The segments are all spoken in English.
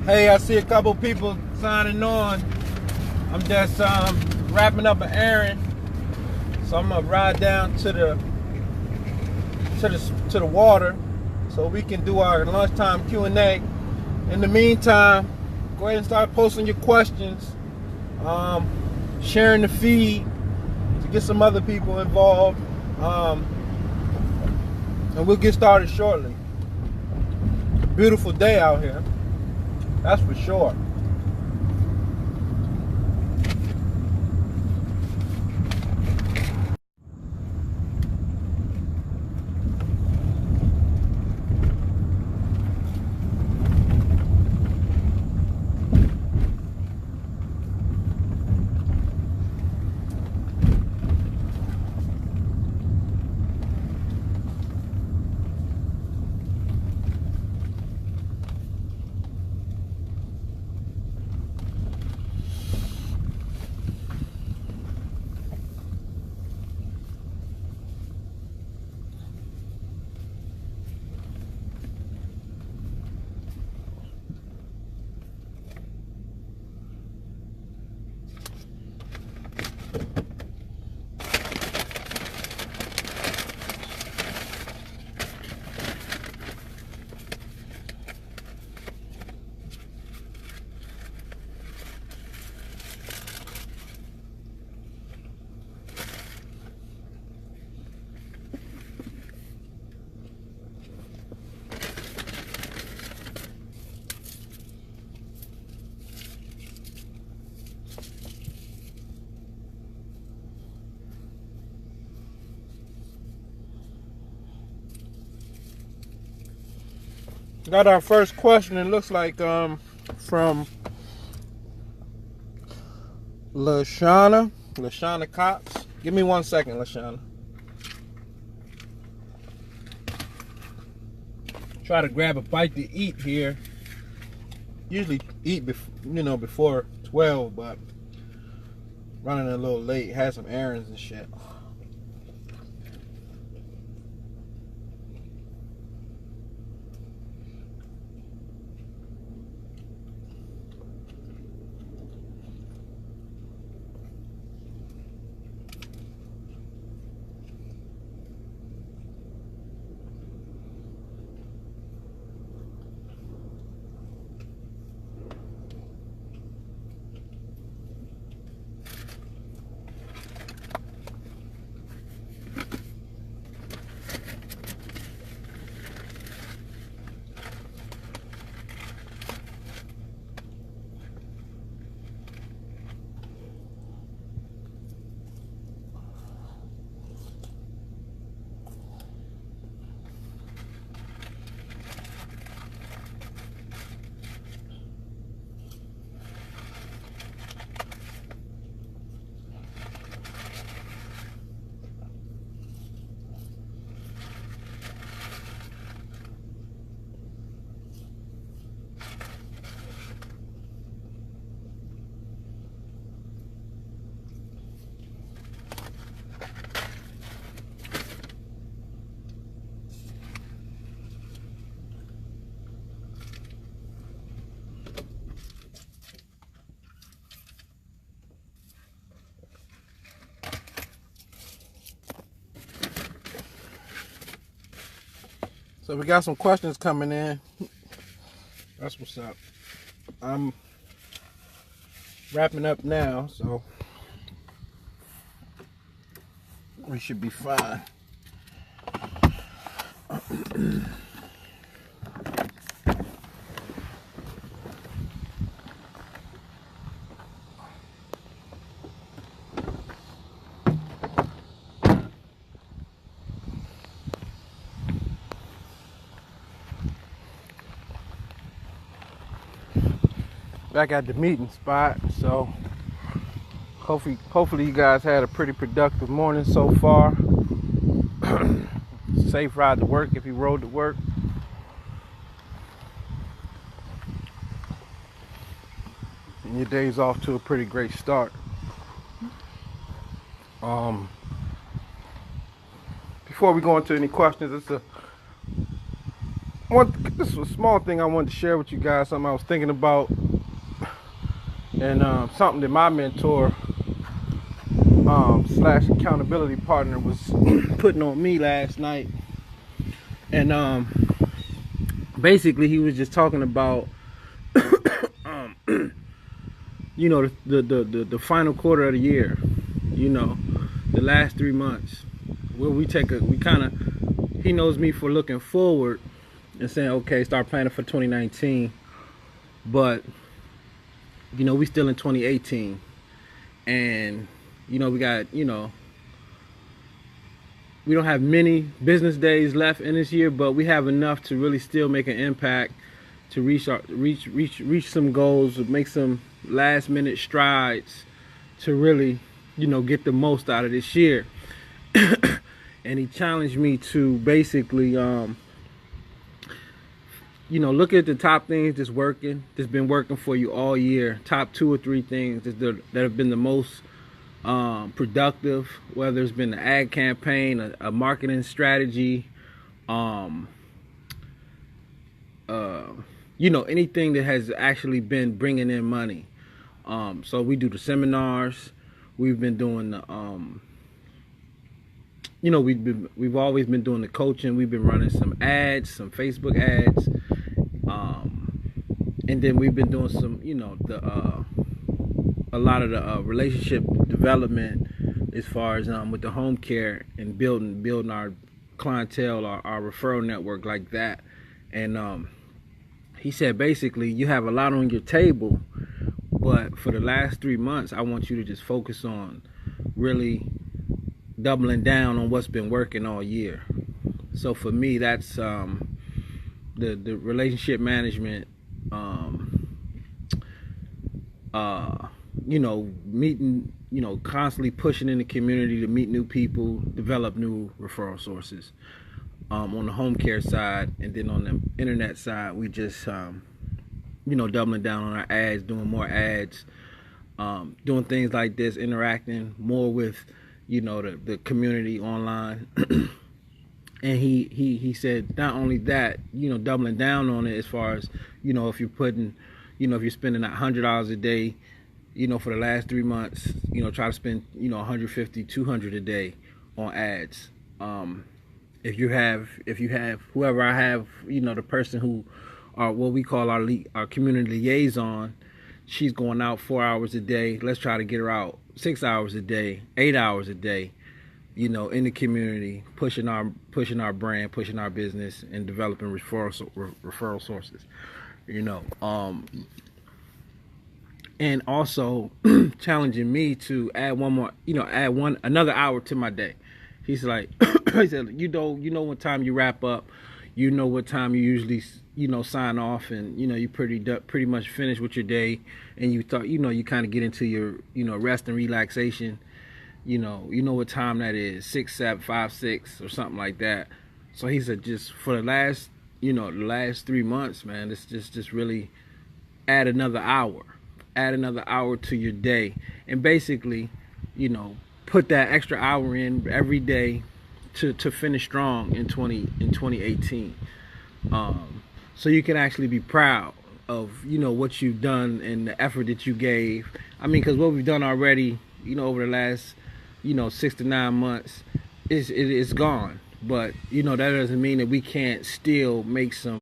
Hey, I see a couple people signing on. I'm just wrapping up an errand, so I'm gonna ride down to the water so we can do our lunchtime Q&A. In the meantime, go ahead and start posting your questions, sharing the feed to get some other people involved, and we'll get started shortly. Beautiful day out here, that's for sure. Got our first question. It looks like from Lashana Cox. Give me 1 second, Lashana. Try to grab a bite to eat here. Usually eat before 12, but running a little late. Had some errands and shit. So we got some questions coming in. That's what's up. I'm wrapping up now, so we should be fine. Back at the meeting spot, so hopefully you guys had a pretty productive morning so far. Safe ride to work if you rode to work. And your day's off to a pretty great start. Before we go into any questions, it's this is a small thing I wanted to share with you guys. Something I was thinking about, and something that my mentor slash accountability partner was putting on me last night. And basically he was just talking about you know, the final quarter of the year, you know, the last 3 months, where he knows me for looking forward and saying, okay, start planning for 2019, but you know, we still in 2018, and you know, we got, you know, we don't have many business days left in this year, but we have enough to really still make an impact, to reach some goals, make some last minute strides to really, you know, get the most out of this year. And he challenged me to basically you know, look at the top things that's been working for you all year, top 2 or 3 things that have been the most productive, whether it's been an ad campaign, a marketing strategy, you know, anything that has actually been bringing in money. So we do the seminars, we've been doing the you know, we've always been doing the coaching, we've been running some ads, some Facebook ads, and then we've been doing some, you know, a lot of the relationship development as far as with the home care and building our clientele, our referral network like that. And he said basically you have a lot on your table, but for the last 3 months I want you to just focus on really doubling down on what's been working all year. So for me, that's the relationship management, you know, meeting, you know, constantly pushing in the community to meet new people, develop new referral sources, on the home care side. And then on the internet side, we just you know, doubling down on our ads, doing more ads, doing things like this, interacting more with, you know, the community online. And he said not only that, you know, doubling down on it as far as, you know, if you're putting, you know, if you're spending $100 a day, you know, for the last 3 months, you know, try to spend, you know, 150, 200 a day on ads. If you have whoever I have, you know, the person who are what we call our community liaison, she's going out 4 hours a day. Let's try to get her out 6 hours a day, 8 hours a day, you know, in the community, pushing our brand, pushing our business, and developing referral sources, you know. And also challenging me to add another hour to my day. He's like, he said, you know what time you wrap up, you know what time you usually, you know, sign off, and you know you pretty much finish with your day, and you thought, you know, you kind of get into your, you know, rest and relaxation. You know what time that is, 6, 7, 5, 6 or something like that. So he said, just for the last 3 months, man, it's just really add another hour to your day, and basically, you know, put that extra hour in every day to finish strong in 2018. So you can actually be proud of, you know, what you've done and the effort that you gave. I mean, because what we've done already, you know, over the last, you know, 6 to 9 months, it's gone. But, you know, that doesn't mean that we can't still make some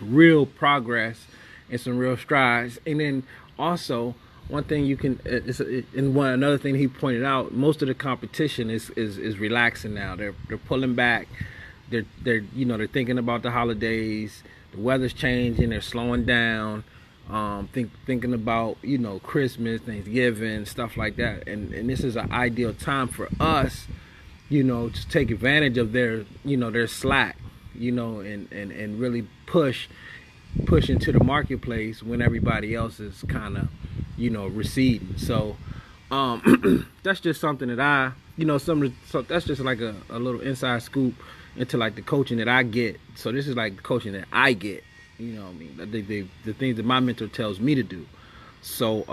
real progress and some real strides. And then also, one thing you can, another thing he pointed out, most of the competition is relaxing now. They're pulling back. They're you know, they're thinking about the holidays. The weather's changing. They're slowing down. Thinking about, you know, Christmas, Thanksgiving, stuff like that. And this is an ideal time for us, you know, to take advantage of their, you know, their slack, you know, and really push into the marketplace when everybody else is kind of, you know, receding. So that's just something that I, you know, so that's just like a little inside scoop into like the coaching that I get. So this is like the coaching that I get, you know what I mean, the things that my mentor tells me to do. So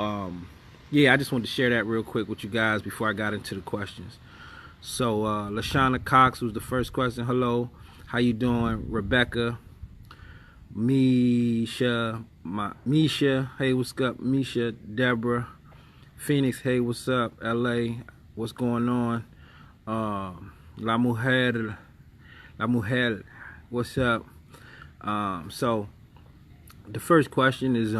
yeah, I just wanted to share that real quick with you guys before I got into the questions. So LaShawna Cox was the first question. Hello, how you doing? Rebecca, Misha, hey, what's up? Misha, Deborah, Phoenix, hey, what's up? LA, what's going on? La Mujer, what's up? So the first question is,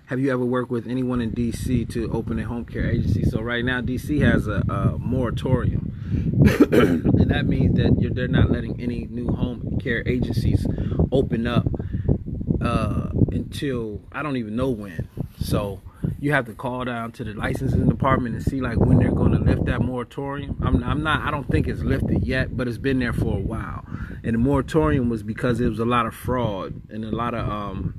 have you ever worked with anyone in DC to open a home care agency? So right now, DC has a moratorium, and that means that they're not letting any new home care agencies open up until I don't even know when. So you have to call down to the licensing department and see like when they're going to lift that moratorium. I don't think it's lifted yet, but it's been there for a while. And the moratorium was because there was a lot of fraud and a lot of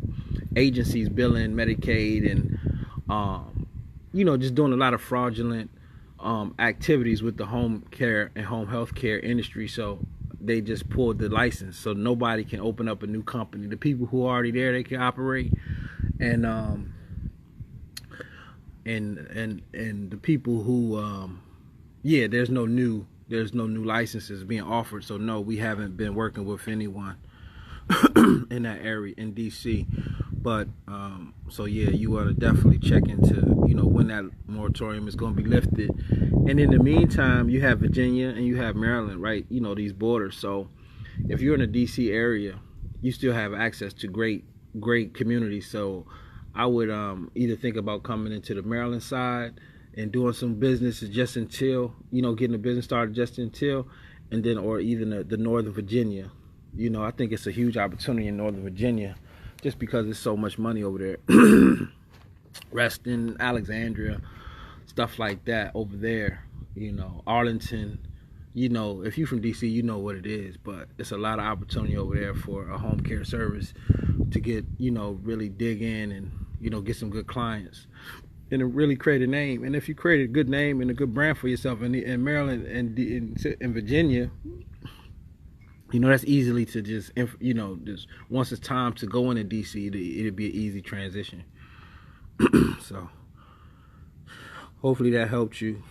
agencies billing Medicaid and just doing a lot of fraudulent activities with the home care and home health care industry. So they just pulled the license, so nobody can open up a new company. The people who are already there, they can operate, and the people who there's no new licenses being offered. So no, we haven't been working with anyone in that area in DC. But so yeah, you ought to definitely check into when that moratorium is going to be lifted. And in the meantime, you have Virginia and you have Maryland, right? These borders. So if you're in the DC area, you still have access to great communities. So I would either think about coming into the Maryland side and doing some business just until getting a business started just until, and then or even the Northern Virginia. I think it's a huge opportunity in Northern Virginia, just because there's so much money over there. Reston, Alexandria, stuff like that over there. Arlington. If you're from DC, you know what it is. But it's a lot of opportunity over there for a home care service to get, really dig in and, get some good clients and really create a name. And if you create a good name and a good brand for yourself in Maryland and in Virginia, that's easily to just once it's time to go into DC, it'll be an easy transition. So hopefully that helped you.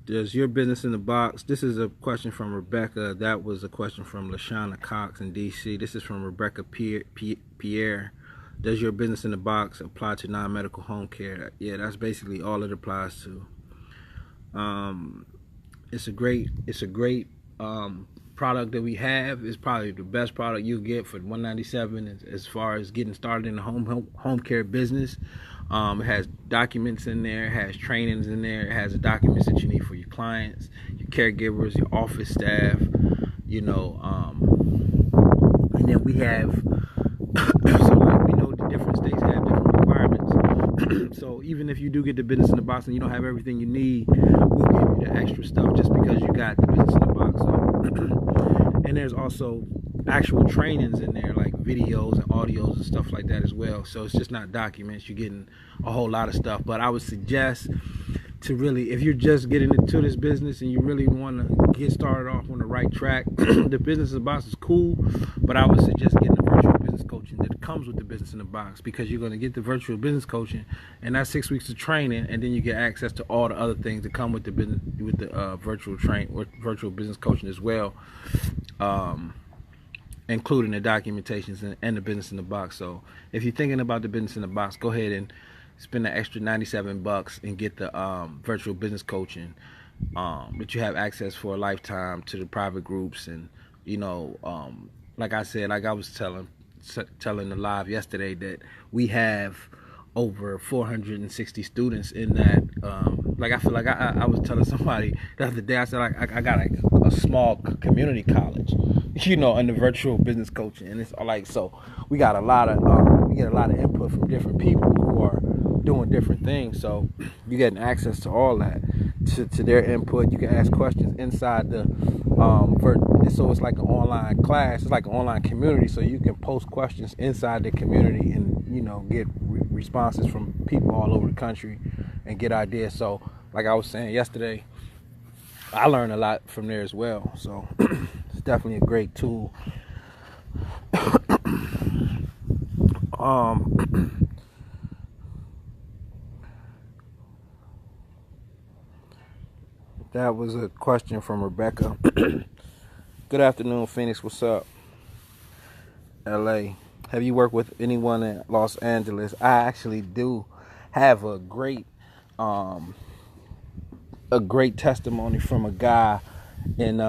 Does your business in the box? This is a question from Rebecca. That was a question from LaShawna Cox in DC. This is from Rebecca Pierre. Does your business in the box apply to non-medical home care? Yeah, that's basically all it applies to. It's a great product that we have. Is probably the best product you get for $197 as far as getting started in the home care business. It has documents in there, it has trainings in there, it has the documents that you need for your clients, your caregivers, your office staff, and then we have so like we know the different states have different requirements. So even if you do get the business in the box and you don't have everything you need, we'll give you the extra stuff just because you got the business in the box. So, and there's also actual trainings in there, like videos and audios and stuff like that as well. So it's just not documents, you're getting a whole lot of stuff. But I would suggest to really, if you're just getting into this business and you really want to get started off on the right track, the business in the box is cool, but I would suggest getting the virtual business coaching that comes with the business in the box, because you're going to get the virtual business coaching, and that's 6 weeks of training, and then you get access to all the other things that come with the business, with the virtual business coaching as well, including the documentations and the business in the box. So if you're thinking about the business in the box, go ahead and spend the extra $97 and get the virtual business coaching that you have access for a lifetime to the private groups. And like I said, like I was telling the live yesterday, that we have over 460 students in that. Like I feel like I was telling somebody the other day, I said I got a small community college, in the virtual business coaching, and it's like, so we got a lot of we get a lot of input from different people who are doing different things. So you're getting access to all that, to their input. You can ask questions inside the so it's like an online class, it's like an online community, so you can post questions inside the community and get responses from people all over the country and get ideas. So like I was saying yesterday, I learned a lot from there as well. So it's definitely a great tool. That was a question from Rebecca. Good afternoon, Phoenix. What's up? LA. Have you worked with anyone in Los Angeles? I actually do have um, a great testimony from a guy in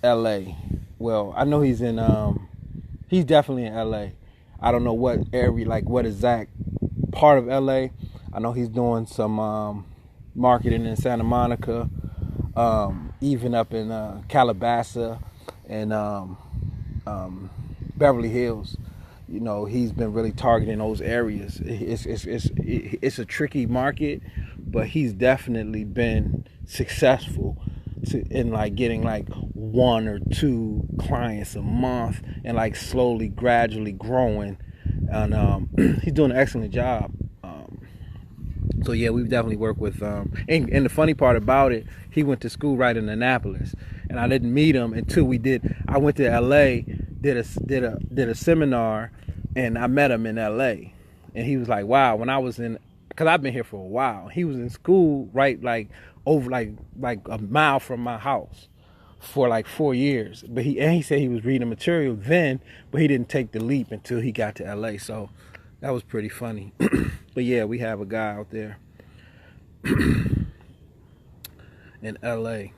L.A. Well, I know he's definitely in L.A. I don't know what area, like what exact part of L.A. I know he's doing some marketing in Santa Monica, even up in Calabasas and Beverly Hills. You know, he's been really targeting those areas. It's a tricky market, but he's definitely been successful in like getting like 1 or 2 clients a month and like slowly, gradually growing. And he's doing an excellent job. So yeah, we've definitely worked with and the funny part about it, he went to school right in Annapolis, and I didn't meet him until I went to LA, did a seminar, and I met him in LA, and he was like, wow, when I was in, because I've been here for a while, he was in school right like over like a mile from my house for like 4 years, but he said he was reading material then, but he didn't take the leap until he got to LA. So that was pretty funny. But yeah, we have a guy out there in LA.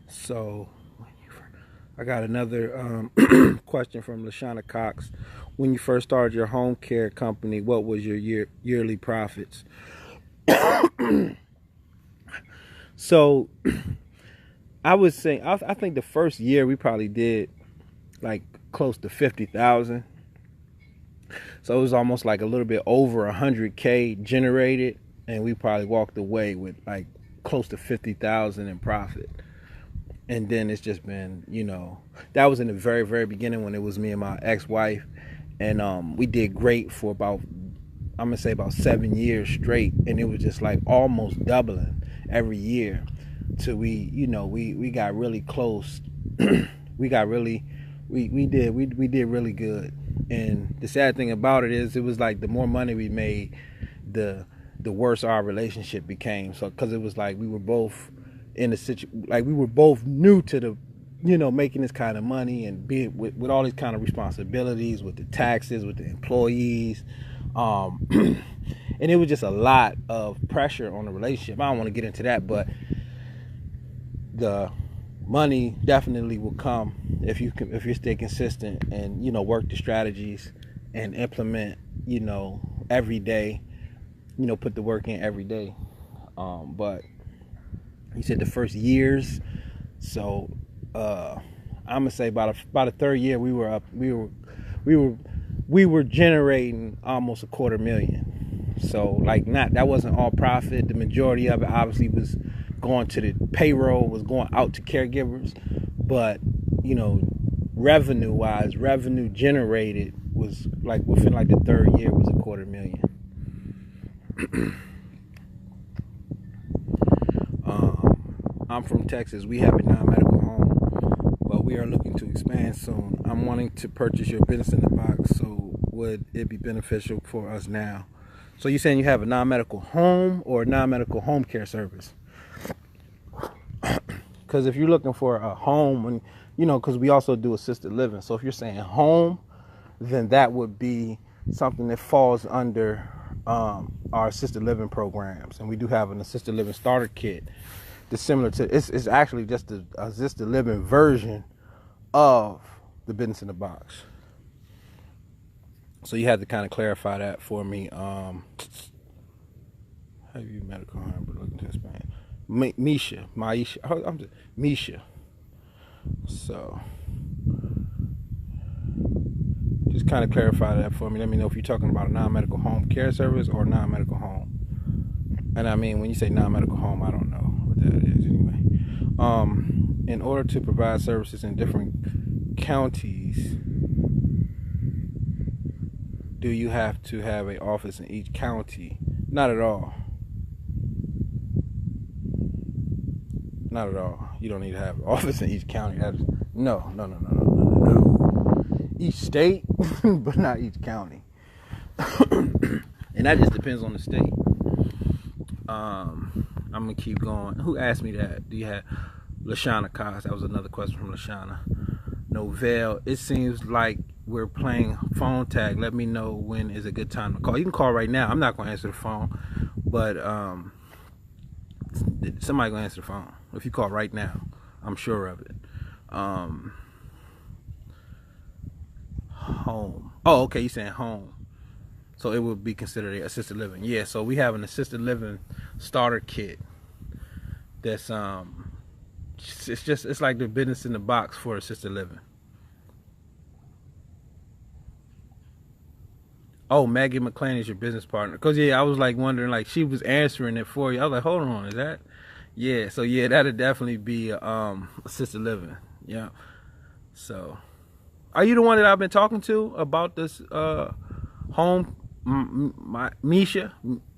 So I got another question from Lashana Cox. When you first started your home care company, what was your yearly profits? So I would say, I think the first year we probably did like close to 50,000. So it was almost like a little bit over 100K generated, and we probably walked away with like close to 50,000 in profit. And then it's just been, you know, that was in the very, very beginning when it was me and my ex-wife, and we did great for about, I'm gonna say about 7 years straight, and it was just like almost doubling every year till we got really close. we did really good. And the sad thing about it is, it was like the more money we made, the worse our relationship became. So because it was like we were both in a situation, like we were both new to the, you know, making this kind of money and being with all these kind of responsibilities with the taxes, with the employees, and it was just a lot of pressure on the relationship. I don't want to get into that, but the money definitely will come if you stay consistent and, you know, work the strategies and implement, you know, every day, you know, put the work in every day. But he said the first years, so I'm gonna say about a third year we were generating almost $250,000. So like, that wasn't all profit. The majority of it obviously was going to the payroll, was going out to caregivers, but, you know, revenue generated was like within like the third year was $250,000. I'm from Texas. We have a non-medical home, but we are looking to expand soon. I'm wanting to purchase your business in the box, so would it be beneficial for us now? So you're saying you have a non-medical home or a non-medical home care service? Because if you're looking for a home, and you know, because we also do assisted living, so if you're saying home, then that would be something that falls under our assisted living programs, and we do have an assisted living starter kit that's similar to, it's actually just the assisted living version of the business in the box. So you had to kind of clarify that for me. Have you medical home but looking to expand? Misha. So just kind of clarify that for me. Let me know if you're talking about a non-medical home care service or a non-medical home. And I mean, when you say non-medical home, I don't know what that is anyway. In order to provide services in different counties, do you have to have an office in each county? Not at all. Not at all. You don't need to have an office in each county. No. Each state, but not each county. And that just depends on the state. I'm gonna keep going. Who asked me that? Do you have Lashana Cox? That was another question from Lashana. Novell, it seems like we're playing phone tag. Let me know when is a good time to call. You can call right now. I'm not going to answer the phone, but somebody going to answer the phone. If you call right now, I'm sure of it. Home. Oh, okay, you're saying home. So it would be considered assisted living. Yeah, so we have an assisted living starter kit that's it's like the business in the box for assisted living. Oh, Maggie McClain is your business partner. Cause yeah, I was like wondering, like she was answering it for you. I was like, hold on, is that? Yeah, so yeah, that'd definitely be assisted living. Yeah. So, are you the one that I've been talking to about this home? Misha,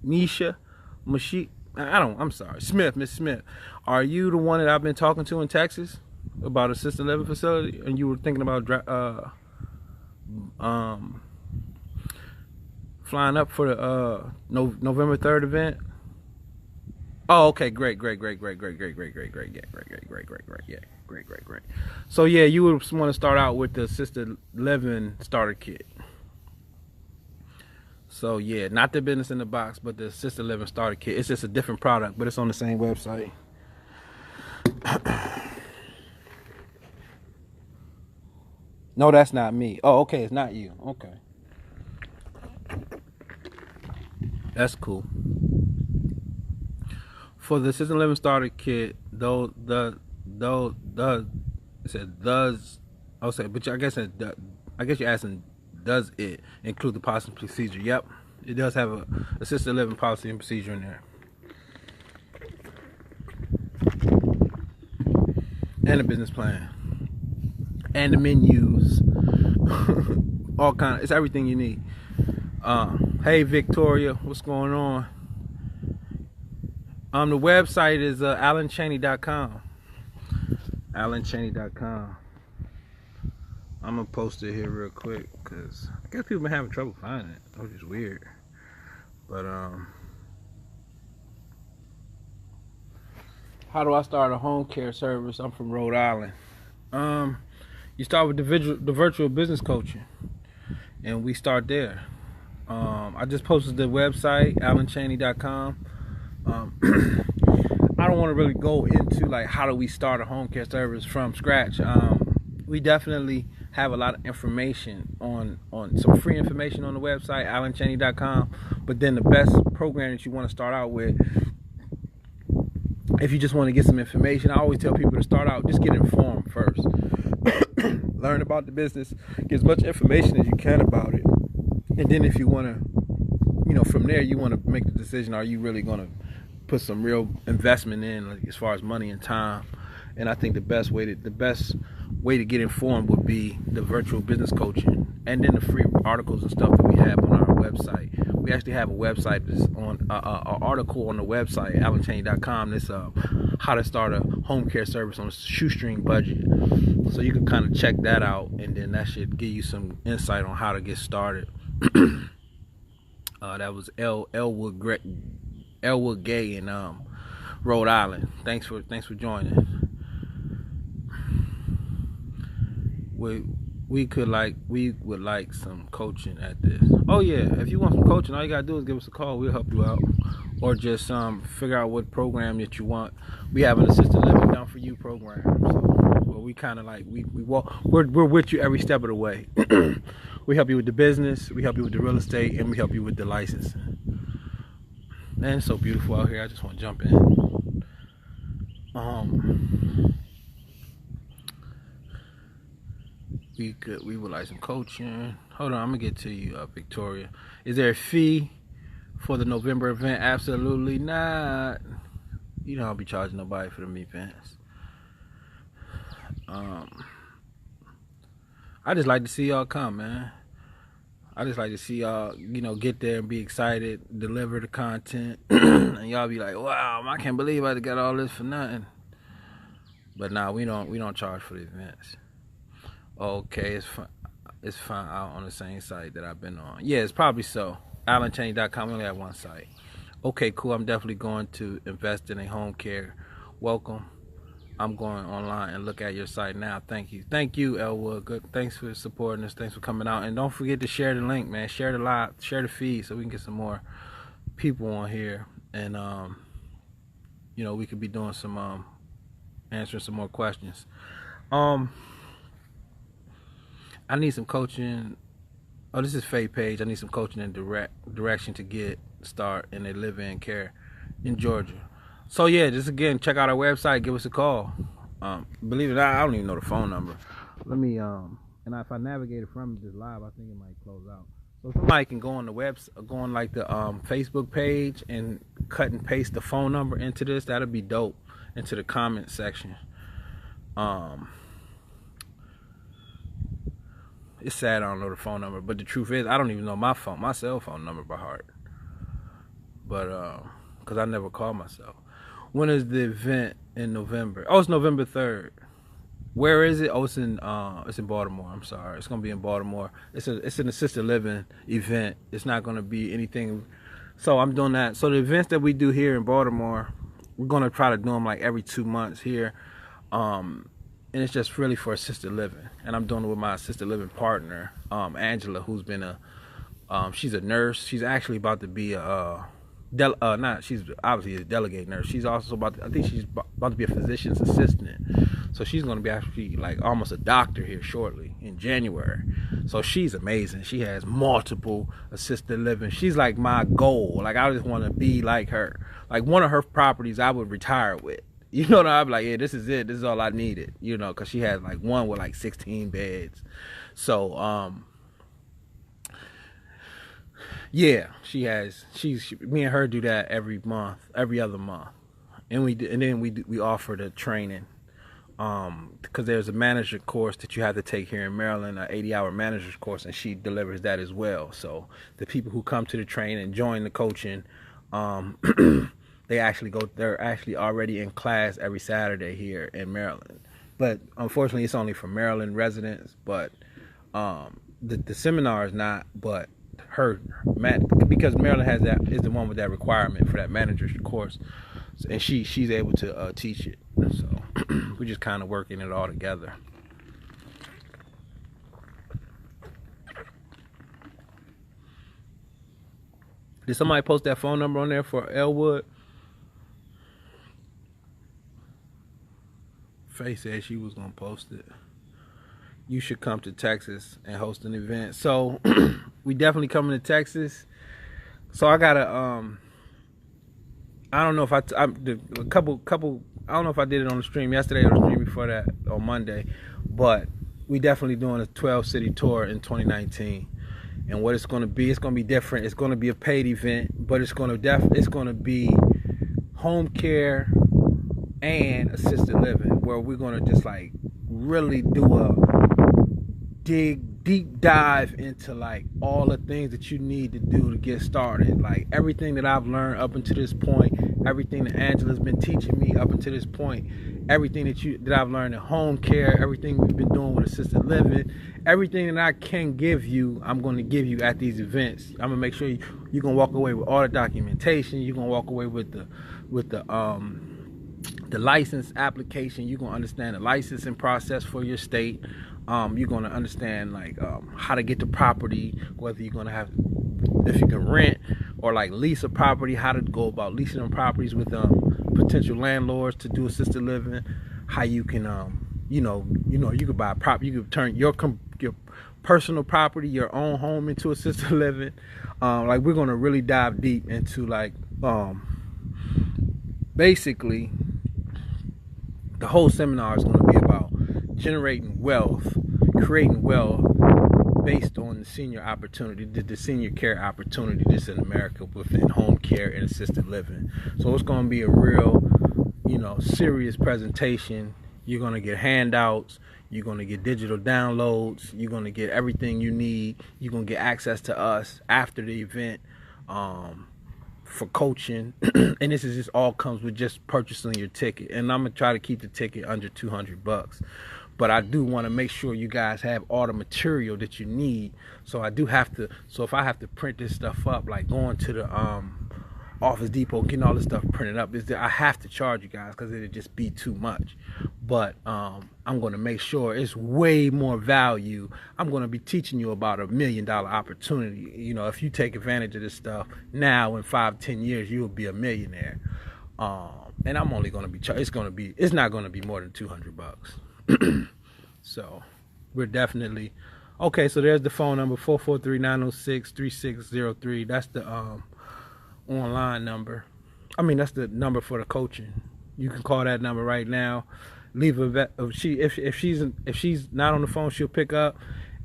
Mashi. I'm sorry, Smith, Miss Smith. Are you the one that I've been talking to in Texas about assisted living facility? And you were thinking about flying up for the November 3rd event? Oh, okay, great. Yeah, great. So yeah, you would want to start out with the assisted living starter kit. So yeah, not the business in the box, but the assisted living starter kit. It's just a different product, but it's on the same website. No, that's not me. Oh, okay, it's not you. Okay. That's cool. For the assisted living starter kit, it said does. I'll say, but I guess you're asking, does it include the policy and procedure? Yep, it does have a assisted living policy and procedure in there, and a business plan, and the menus, all kind. It's everything you need. Hey Victoria, what's going on? The website is AlanChaney.com. AlanChaney.com. I'm gonna post it here real quick because I guess people been having trouble finding it, which is weird. But how do I start a home care service? I'm from Rhode Island. You start with the virtual business coaching, and we start there. I just posted the website, AlanChaney.com. I don't want to really go into like how do we start a home care service from scratch. We definitely have a lot of information on some free information on the website, AlanChaney.com. But then the best program that you want to start out with, if you just want to get some information, I always tell people to start out, just get informed first. Learn about the business, get as much information as you can about it. And then if you want to, from there, you want to make the decision, are you really going to put some real investment in, like, as far as money and time? And I think the best way to get informed would be the virtual business coaching, and then the free articles and stuff that we have on our website. We actually have a website that's on an article on the website, AlanChaney.com. That's how to start a home care service on a shoestring budget. So you can kind of check that out, and then that should give you some insight on how to get started. That was Elwood Gay in Rhode Island. Thanks for joining. We would like some coaching at this. Oh yeah, if you want some coaching, all you gotta do is give us a call. We'll help you out, or just figure out what program that you want. We have an assisted living done for you program. So we kind of like we're with you every step of the way. We help you with the business, we help you with the real estate, and we help you with the licensing. Man, it's so beautiful out here. I just want to jump in. We would like some coaching. Hold on, I'm gonna get to you, Victoria. Is there a fee for the November event? Absolutely not. You know, I'll be charging nobody for them events. I just like to see y'all come, man. I just like to see y'all, get there and be excited, deliver the content, and y'all be like, "Wow, I can't believe I got all this for nothing." But nah, we don't charge for the events. Okay, it's fine out on the same site that I've been on. Yeah, it's probably so. AlanChaney.com, we only have one site. Okay, cool. I'm definitely going to invest in a home care. Welcome. I'm going online and look at your site now. Thank you, Elwood. Good. Thanks for supporting us. Thanks for coming out, and don't forget to share the link, man. Share the live, share the feed, so we can get some more people on here, and we could be doing some answering some more questions. I need some coaching. Oh, this is Faye Page. I need some coaching and direction to get start in a live-in care in Georgia. So yeah, just again, check out our website. Give us a call. Believe it or not, I don't even know the phone number. Let me and if I navigate it from this live, I think it might close out. So somebody can go on the website, go on like the Facebook page and cut and paste the phone number into this. That'll be dope. Into the comment section. It's sad I don't know the phone number, but the truth is I don't even know my cell phone number by heart. But because I never call myself. When is the event in November? Oh, it's November 3rd. Where is it? Oh, it's in Baltimore. I'm sorry. It's gonna be in Baltimore. It's an assisted living event. It's not gonna be anything. So I'm doing that. So the events that we do here in Baltimore, we're gonna try to do them like every 2 months here. And it's just really for assisted living. And I'm doing it with my assisted living partner, Angela, who's been she's a nurse. She's actually about to be she's obviously a delegate nurse. She's also I think she's about to be a physician's assistant. So she's going to be actually like almost a doctor here shortly in January. So she's amazing. She has multiple assisted living. She's like my goal. Like I just want to be like her. Like one of her properties I would retire with. You know what I'd be like, yeah, this is it. This is all I needed. You know, because she has like one with like 16 beds. So, yeah, me and her do that every other month. And we offer the training. Because there's a manager course that you have to take here in Maryland, an 80-hour manager's course, and she delivers that as well. So the people who come to the training and join the coaching, they're actually already in class every Saturday here in Maryland. But unfortunately, it's only for Maryland residents. But the seminar is not. But because Maryland is the one with that requirement for that manager's course, and she's able to teach it. So we're just kind of working it all together. Did somebody post that phone number on there for Elwood? Faye said she was gonna post it. You should come to Texas and host an event. So we definitely coming to Texas. So I gotta I don't know if I don't know if I did it on the stream yesterday or the stream before that on Monday, but we definitely doing a 12-city tour in 2019. And what it's going to be different. It's going to be a paid event, but it's going to be home care and assisted living, where we're going to just like really do a deep dive into like all the things that you need to do to get started. Like everything that I've learned up until this point, everything that Angela's been teaching me up until this point, everything that I've learned in home care, everything we've been doing with assisted living, everything that I can give you, I'm going to give you at these events. I'm gonna make sure you're gonna walk away with all the documentation. You're gonna walk away with the license application. You're gonna understand the licensing process for your state. You're gonna understand like how to get the property, whether you're gonna have, if you can rent or like lease a property, how to go about leasing them properties with potential landlords to do assisted living, how you can you could buy a property, you could turn your personal property, your own home, into assisted living. Like we're gonna really dive deep into like basically the whole seminar is going to be about generating wealth, creating wealth based on the senior opportunity, the senior care opportunity that's in America within home care and assisted living. So it's going to be a real, serious presentation. You're going to get handouts. You're going to get digital downloads. You're going to get everything you need. You're going to get access to us after the event for coaching. And this is just all comes with just purchasing your ticket. And I'm going to try to keep the ticket under $200. But I do want to make sure you guys have all the material that you need. So if I have to print this stuff up, like going to the Office Depot getting all this stuff printed up. Is that I have to charge you guys because it'd just be too much. But I'm going to make sure it's way more value. I'm going to be teaching you about $1 million opportunity. You know, if you take advantage of this stuff now, in 5-10 years, you'll be a millionaire. And I'm only going to be it's not going to be more than $200. So we're definitely okay. So there's the phone number, 443-906-3603. That's the online number. I mean, that's the number for the coaching. You can call that number right now. Leave if she's not on the phone, she'll pick up,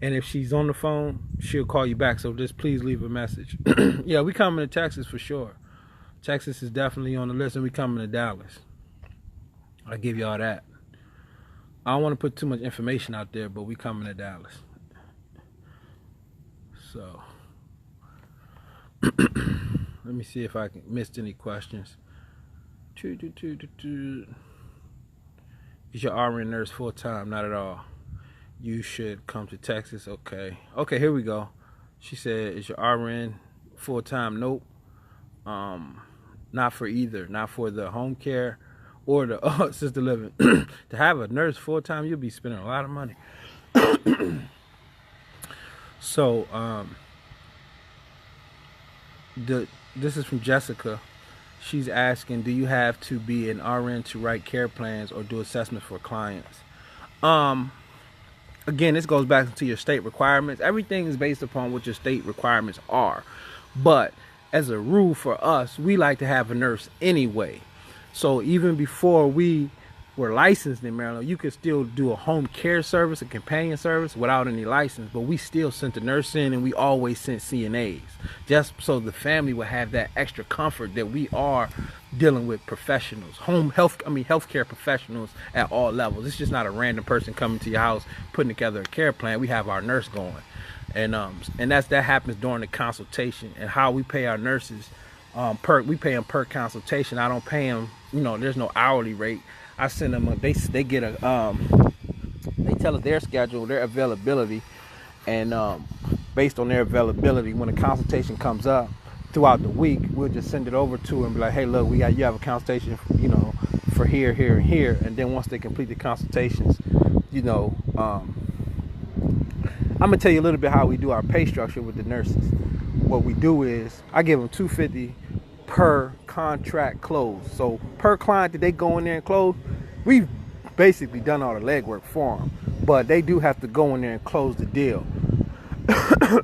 and if she's on the phone, she'll call you back. So just please leave a message. Yeah, we coming to Texas for sure. Texas is definitely on the list, and we coming to Dallas. I'll give y'all that. I don't want to put too much information out there, but we coming to Dallas. So let me see if I missed any questions. Is your RN nurse full time? Not at all. You should come to Texas. Okay. Okay, here we go. She said, is your RN full time? Nope. Not for either. Not for the home care or the assisted living. To have a nurse full time, you'll be spending a lot of money. So, this is from Jessica. She's asking, do you have to be an RN to write care plans or do assessments for clients? Again, this goes back to your state requirements. Everything is based upon what your state requirements are. But as a rule for us, we like to have a nurse anyway. So even before we were licensed in Maryland, you could still do a home care service, a companion service without any license, but we still sent the nurse in, and we always sent CNAs, just so the family would have that extra comfort that we are dealing with professionals, healthcare professionals at all levels. It's just not a random person coming to your house putting together a care plan. We have our nurse going, and that happens during the consultation. And how we pay our nurses, we pay them per consultation. I don't pay them, there's no hourly rate. I send them they get they tell us their schedule, their availability, and based on their availability, when a consultation comes up throughout the week, we'll just send it over to them and be like, hey, look, you have a consultation, for here, here, and here. And then once they complete the consultations, I'm gonna tell you a little bit how we do our pay structure with the nurses. What we do is I give them $250 per contract close. So per client that they go in there and close, we've basically done all the legwork for them, but they do have to go in there and close the deal.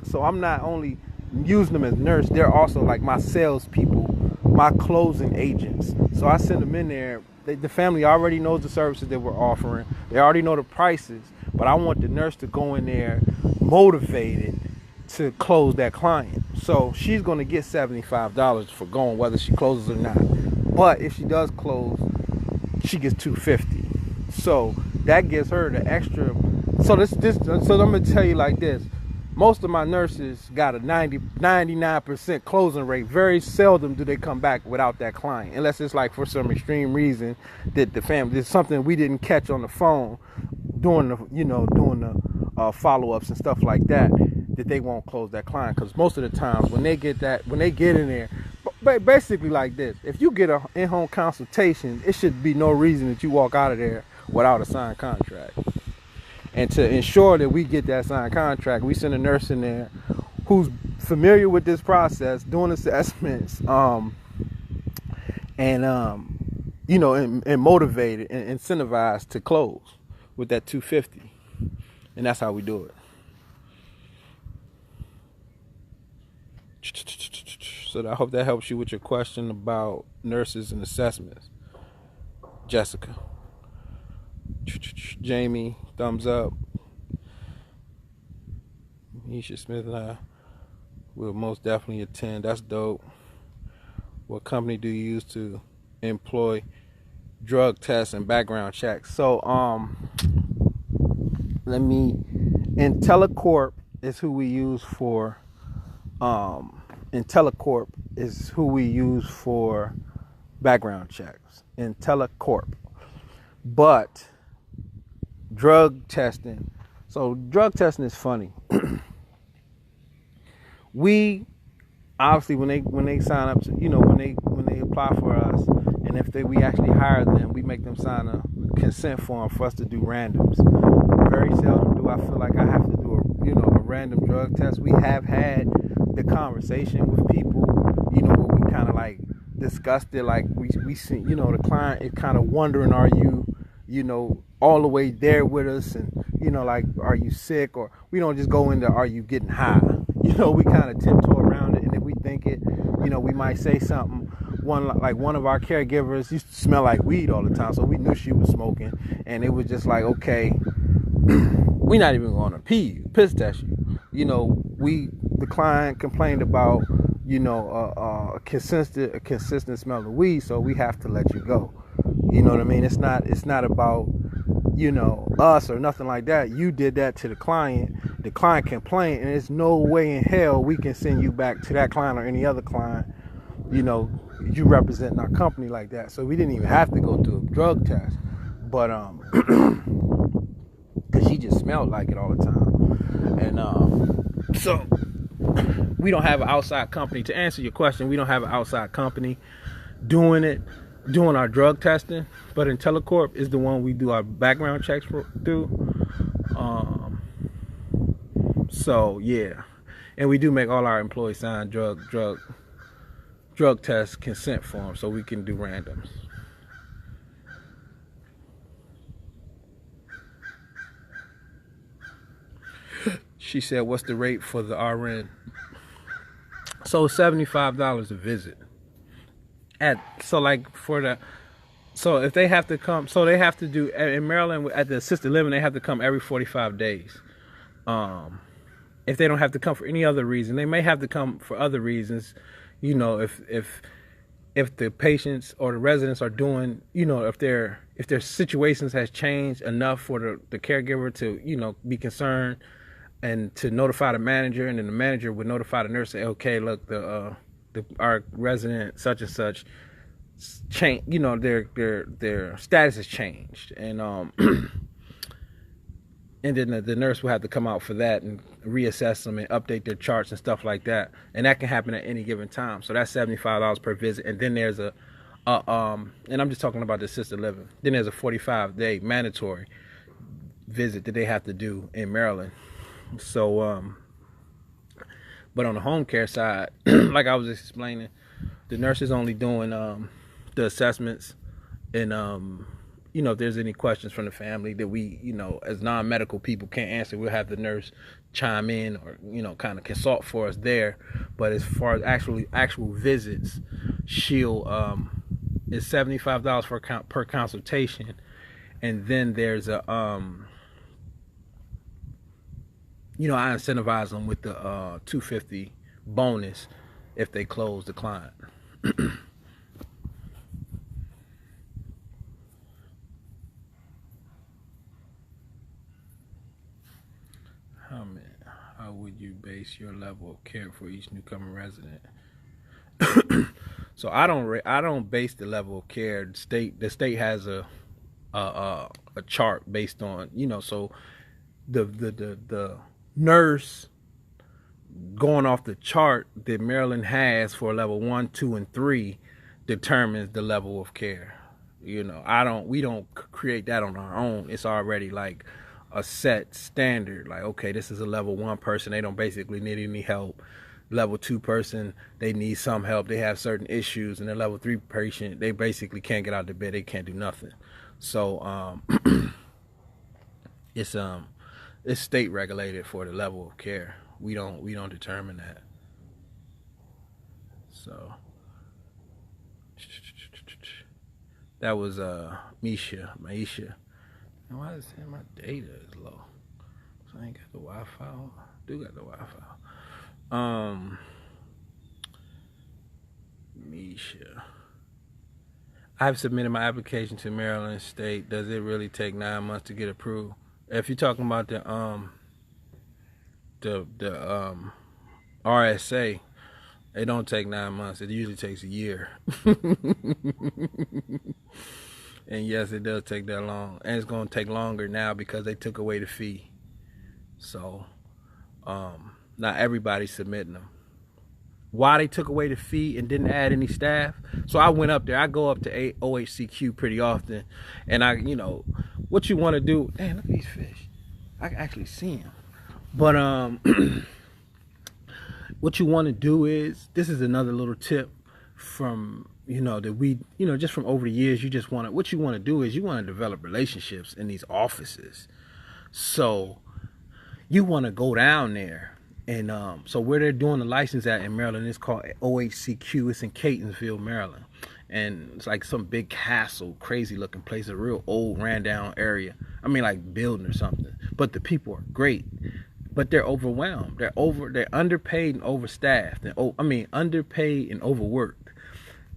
So I'm not only using them as nurse, they're also like my salespeople, my closing agents. So I send them in there. The family already knows the services that we're offering. They already know the prices, but I want the nurse to go in there motivated to close that client. So she's going to get $75 for going, whether she closes or not. But if she does close, she gets $250. So that gives her the extra. So I'm going to tell you like this. Most of my nurses got a 99% closing rate. Very seldom do they come back without that client, unless it's like for some extreme reason that the family, there's something we didn't catch on the phone doing the follow-ups and stuff like that they won't close that client. Because most of the times when they get in there, basically like this, if you get an in-home consultation, it should be no reason that you walk out of there without a signed contract. And to ensure that we get that signed contract, we send a nurse in there who's familiar with this process, doing assessments, and motivated and incentivized to close with that $250. And that's how we do it. So I hope that helps you with your question about nurses and assessments. Jessica. Jamie, thumbs up. Misha Smith and I will most definitely attend. That's dope. What company do you use to employ drug tests and background checks? So IntelliCorp is who we use for IntelliCorp is who we use for background checks. IntelliCorp. But drug testing. So drug testing is funny. We obviously when they sign up to, when they apply for us, and if we actually hire them, we make them sign a consent form for us to do randoms. Very seldom do I feel like I have to do a random drug test. We have had the conversation with people, where we kind of like discussed it, like we see, the client is kind of wondering, are you, all the way there with us, and like, are you sick? Or we don't just go into, are you getting high? We kind of tiptoe around it, and if we think it, we might say something. One of our caregivers used to smell like weed all the time, so we knew she was smoking, and it was just like, okay, we're not even going to piss test you. The client complained about, a consistent smell of weed, so we have to let you go. You know what I mean? It's not about, us or nothing like that. You did that to the client. The client complained, and there's no way in hell we can send you back to that client or any other client, you representing our company like that. So we didn't even have to go through a drug test. But because she just smelled like it all the time. And so we don't have an outside company. To answer your question, we don't have an outside company doing our drug testing. But IntelliCorp is the one we do our background checks through. So yeah, and we do make all our employees sign drug test consent forms so we can do randoms. She said, what's the rate for the RN? So $75 a visit. So if they have to come, so they have to do, in Maryland at the assisted living, they have to come every 45 days. If they don't have to come for any other reason, they may have to come for other reasons. If the patients or the residents are doing, if their situations has changed enough for the caregiver to, be concerned, and to notify the manager, and then the manager would notify the nurse, say, okay, look, our resident such and such change, their status has changed, and and then the nurse will have to come out for that and reassess them and update their charts and stuff like that, and that can happen at any given time. So that's $75 per visit, and then there's and I'm just talking about the assisted living. Then there's a 45-day mandatory visit that they have to do in Maryland. So, but on the home care side, like I was explaining, the nurse is only doing the assessments, and if there's any questions from the family that we, as non-medical people can't answer, we'll have the nurse chime in or, kind of consult for us there. But as far as actual visits, she'll is $75 per consultation, and then there's a I incentivize them with the $250 bonus if they close the client. How would you base your level of care for each newcomer resident? So I don't base the level of care. The state has a chart based on, so the nurse going off the chart that Maryland has for level 1, 2, and 3 determines the level of care. We don't create that on our own. It's already like a set standard. Like, okay, this is a level 1 person. They don't basically need any help. Level 2 person, they need some help. They have certain issues. And the level 3 patient, they basically can't get out of bed. They can't do nothing. So it's state regulated for the level of care. We don't determine that. So that was Maisha. And why is it saying my data is low? So I ain't got the Wi-Fi. Do got the Wi-Fi. Misha. I've submitted my application to Maryland State. Does it really take 9 months to get approved? If you're talking about the RSA, it don't take 9 months. It usually takes a year. And yes, it does take that long. And it's going to take longer now because they took away the fee. So, not everybody's submitting them. why they took away the fee and didn't add any staff. So I went up there. I go up to OHCQ pretty often, and what you want to do. Damn, look at these fish. I can actually see them. But what you want to do is, this is another little tip from that we just from over the years. What you want to do is you want to develop relationships in these offices. So you want to go down there. And so where they're doing the license at in Maryland, it's called OHCQ. It's in Catonsville, Maryland. And it's like some big castle, crazy looking place, a real old ran down area. I mean, like building or something. But the people are great. But they're overwhelmed. They're underpaid and overstaffed. Underpaid and overworked.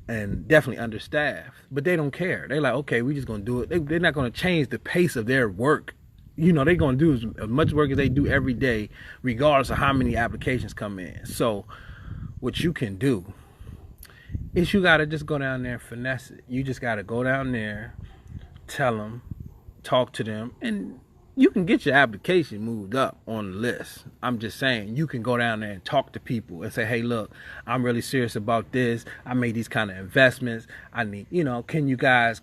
And definitely understaffed. But they don't care. They're like, okay, we just going to do it. They're not going to change the pace of their work. They're going to do as much work as they do every day, regardless of how many applications come in. So what you can do is you got to just go down there and finesse it. You just got to go down there, tell them, talk to them, and you can get your application moved up on the list. I'm just saying, you can go down there and talk to people and say, hey, look, I'm really serious about this. I made these kind of investments. I need, can you guys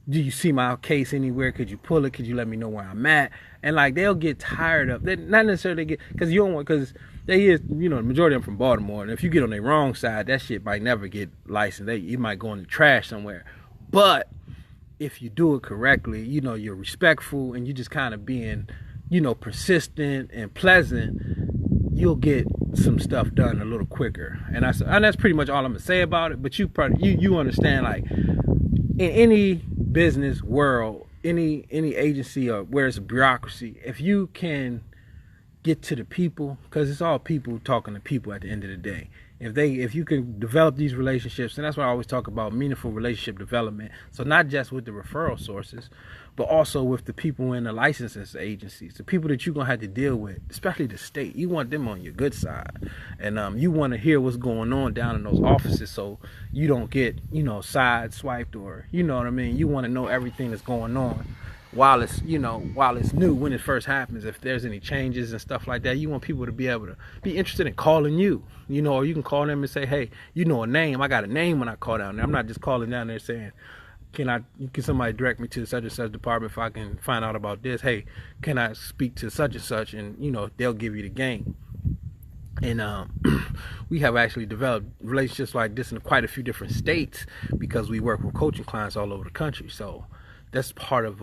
do you see my case anywhere? Could you pull it? Could you let me know where I'm at? And like, they'll get tired of it. Not necessarily because the majority of them from Baltimore. And if you get on their wrong side, that shit might never get licensed. You might go in the trash somewhere. But if you do it correctly, you're respectful and you just kind of being, persistent and pleasant, you'll get some stuff done a little quicker. And that's pretty much all I'm gonna say about it. But you understand, like, in any business world, any agency or where it's a bureaucracy, if you can get to the people, because it's all people talking to people at the end of the day. If you can develop these relationships, and that's why I always talk about meaningful relationship development. So not just with the referral sources, but also with the people in the licensing agencies, the people that you're going to have to deal with, especially the state. You want them on your good side. And you want to hear what's going on down in those offices so you don't get, sideswiped or, you know what I mean? You want to know everything that's going on while it's new, when it first happens. If there's any changes and stuff like that, you want people to be able to be interested in calling you, or you can call them and say, hey, a name. I got a name when I call down there. I'm not just calling down there saying, can somebody direct me to such and such department if I can find out about this? Hey, can I speak to such and such? And, they'll give you the game. And we have actually developed relationships like this in quite a few different states because we work with coaching clients all over the country. So that's part of,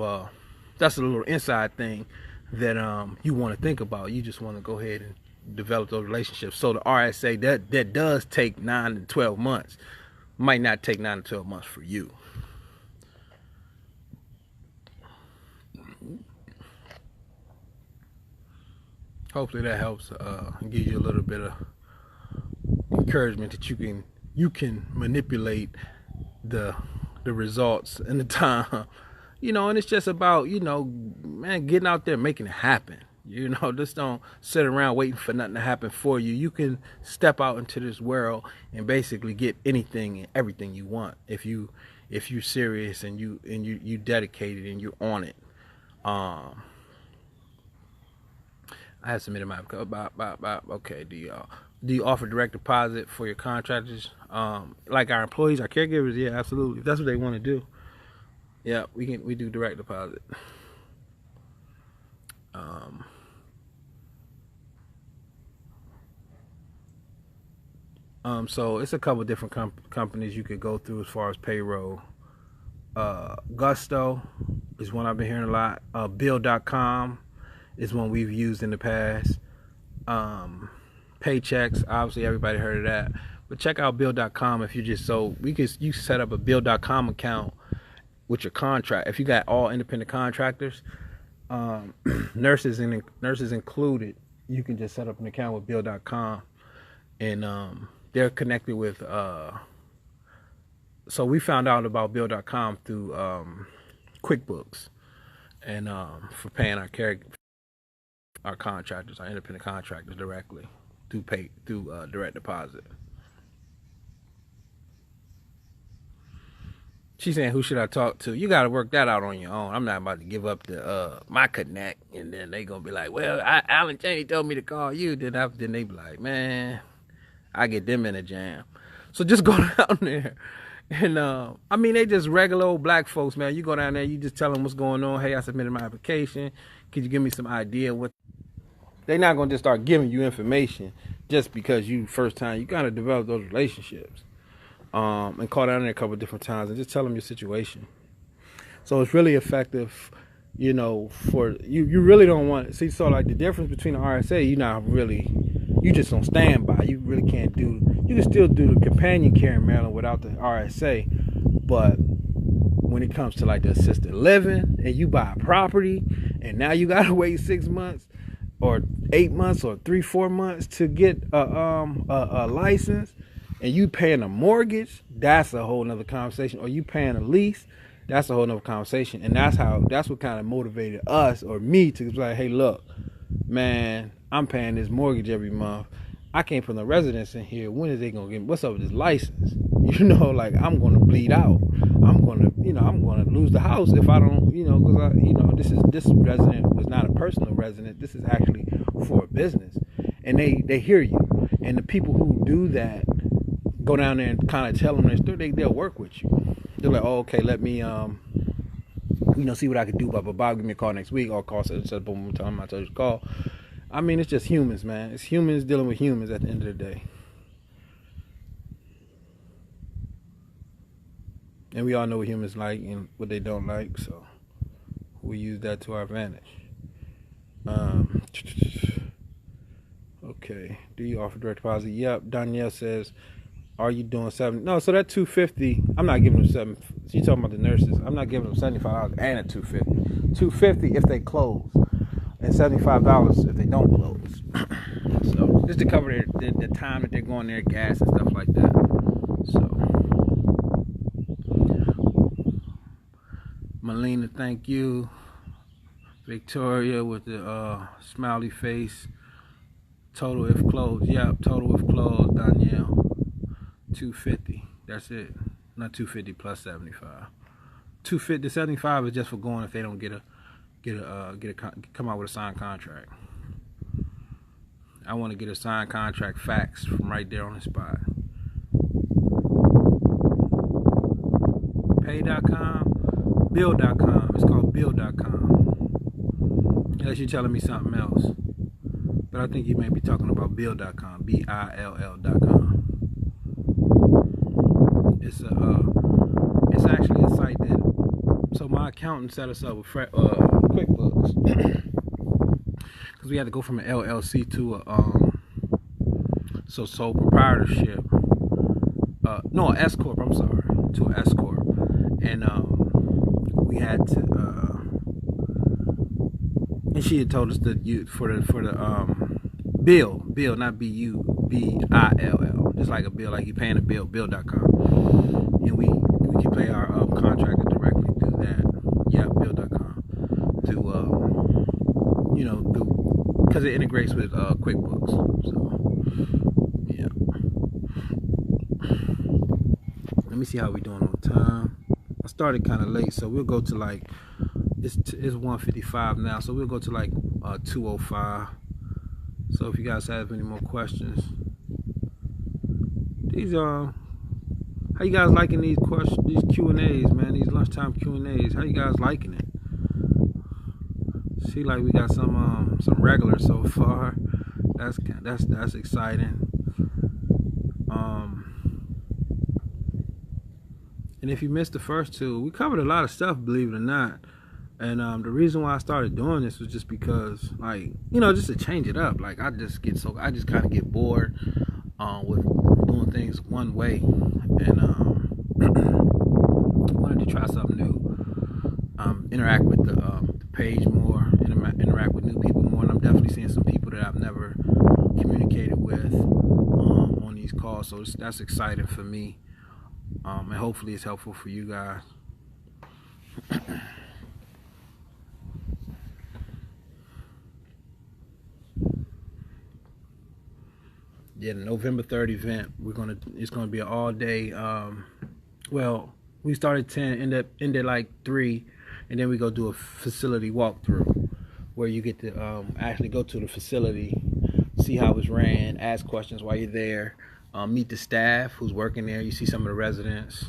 that's a little inside thing that you want to think about. You just want to go ahead and develop those relationships. So the RSA, that does take 9 to 12 months. Might not take 9 to 12 months for you. Hopefully that helps give you a little bit of encouragement that you can manipulate the results and the time, and it's just about, man, getting out there, making it happen. Just don't sit around waiting for nothing to happen for you. You can step out into this world and basically get anything and everything you want if you're serious and you dedicated and you're on it. I have submitted my okay. Do you offer direct deposit for your contractors, like our employees, our caregivers? Yeah, absolutely. If that's what they want to do, yeah, we do direct deposit. So it's a couple different companies you could go through as far as payroll. Gusto is one I've been hearing a lot. Bill.com is one we've used in the past. Paychecks, obviously everybody heard of that. But check out Bill.com if you set up a Bill.com account with your contract. If you got all independent contractors, nurses included, you can just set up an account with Bill.com, and they're connected with. So we found out about Bill.com through QuickBooks, and for paying our contractors, our independent contractors directly through direct deposit. She's saying, who should I talk to? You got to work that out on your own. I'm not about to give up my connect, and then they gonna be like, well, Alan Cheney told me to call you. Then they be like, man, I get them in a jam. So just go down there. And I mean, they just regular old black folks, man. You go down there, you just tell them what's going on. Hey, I submitted my application. Could you give me some idea what? They're not gonna just start giving you information just because you first time. You gotta develop those relationships. And call down there a couple of different times and just tell them your situation. So it's really effective, you know, for you. You really don't want see. So like the difference between the RSA, you just don't stand by. You really can't do. You can still do the companion care in Maryland without the RSA, but when it comes to like the assisted living and you buy a property and now you gotta wait 6 months or 8 months or 3-4 months to get a license, and you paying a mortgage, that's a whole nother conversation. Or you paying a lease, that's a whole nother conversation. And that's what kind of motivated us or me to be like, hey, look, man, I'm paying this mortgage every month. I can't put no residence in here. When is they gonna get me? What's up with this license? You know, like I'm gonna bleed out. I'm gonna lose the house if I don't, because this resident was not a personal resident. This is actually for a business, and they hear you. And the people who do that go down there and kind of tell them their story. They'll work with you. They're like, oh, okay, let me see what I can do. Blah blah blah. Give me a call next week. Or call said boom, tell them I told you to call. I mean, it's just humans, man. It's humans dealing with humans at the end of the day. And we all know what humans like and what they don't like, so we use that to our advantage. Okay. Do you offer direct deposit? Yep. Danielle says, are you doing 7? No, so that $250, I'm not giving them 7. She's talking about the nurses. I'm not giving them $75 and a $250. $250 if they close, and $75 if they don't close. So just to cover the time that they're going there, gas and stuff like that. So Melina, thank you. Victoria with the smiley face. Total if closed. Yep, total if closed, Danielle. $250. That's it. Not $250 plus $75. $250. The $75 is just for going if they don't come out with a signed contract. I want to get a signed contract faxed from right there on the spot. Pay.com, bill.com. It's called bill.com. Unless you're telling me something else. But I think you may be talking about bill.com, bill.com. It's actually a site that, so my accountant set us up with QuickBooks, because we had to go from an LLC to a sole proprietorship. No, an S corp. I'm sorry, to an S corp, and we had to. And she had told us that for the bill, not BUBILL, just like a bill, like you paying a bill, bill.com. And we can pay our contractor directly through that. Yeah, bill.com. Because it integrates with QuickBooks. So, yeah. Let me see how we doing on time. I started kind of late, so we'll go to like, it's 1:55 now, so we'll go to like 2:05. So if you guys have any more questions, how you guys liking these questions, these Q&As, man? These lunchtime Q&As. How you guys liking it? See, like we got some regulars so far. That's exciting. And if you missed the first two, we covered a lot of stuff, believe it or not. And the reason why I started doing this was just because, like, just to change it up. Like, I just kind of get bored with doing things one way, and wanted to try something new. Interact with the page more, interact with new people more, and I'm definitely seeing some people that I've never communicated with on these calls. So that's exciting for me, and hopefully it's helpful for you guys. Yeah, the November 3rd event. It's gonna be an all day. Well, we started 10, ended like 3, and then we go do a facility walkthrough where you get to actually go to the facility, see how it's ran, ask questions while you're there, meet the staff who's working there. You see some of the residents,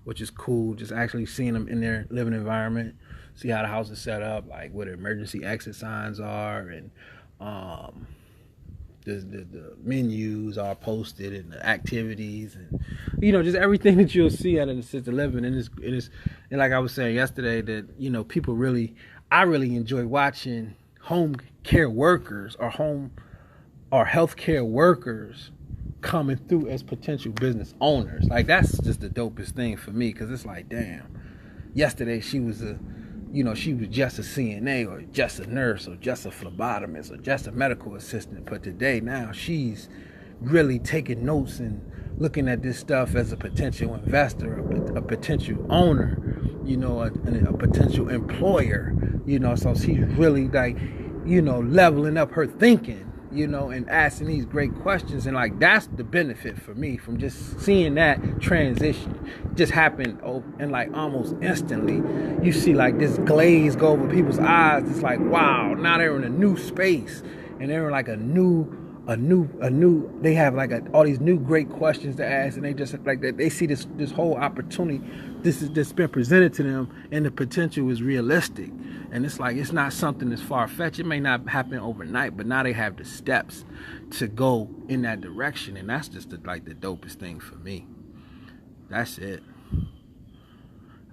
which is cool. Just actually seeing them in their living environment, see how the house is set up, like where the emergency exit signs are, and the menus are posted, and the activities, and just everything that you'll see out of assisted living. And and like I was saying yesterday, that people I really enjoy watching home care workers or healthcare workers coming through as potential business owners. Like, that's just the dopest thing for me, because it's like, damn, yesterday she was just a CNA or just a nurse or just a phlebotomist or just a medical assistant, but today now she's really taking notes and looking at this stuff as a potential investor, a potential owner, a potential employer, so she's really like, leveling up her thinking, and asking these great questions. And like, that's the benefit for me from just seeing that transition just happen, and like almost instantly you see like this glaze go over people's eyes. It's like, wow, now they're in a new space, and they're in like a new they have like all these new great questions to ask, and they just like that they see this whole opportunity that's been presented to them, and the potential is realistic. And it's like, it's not something that's far-fetched. It may not happen overnight, but now they have the steps to go in that direction, and that's just the dopest thing for me. That's it.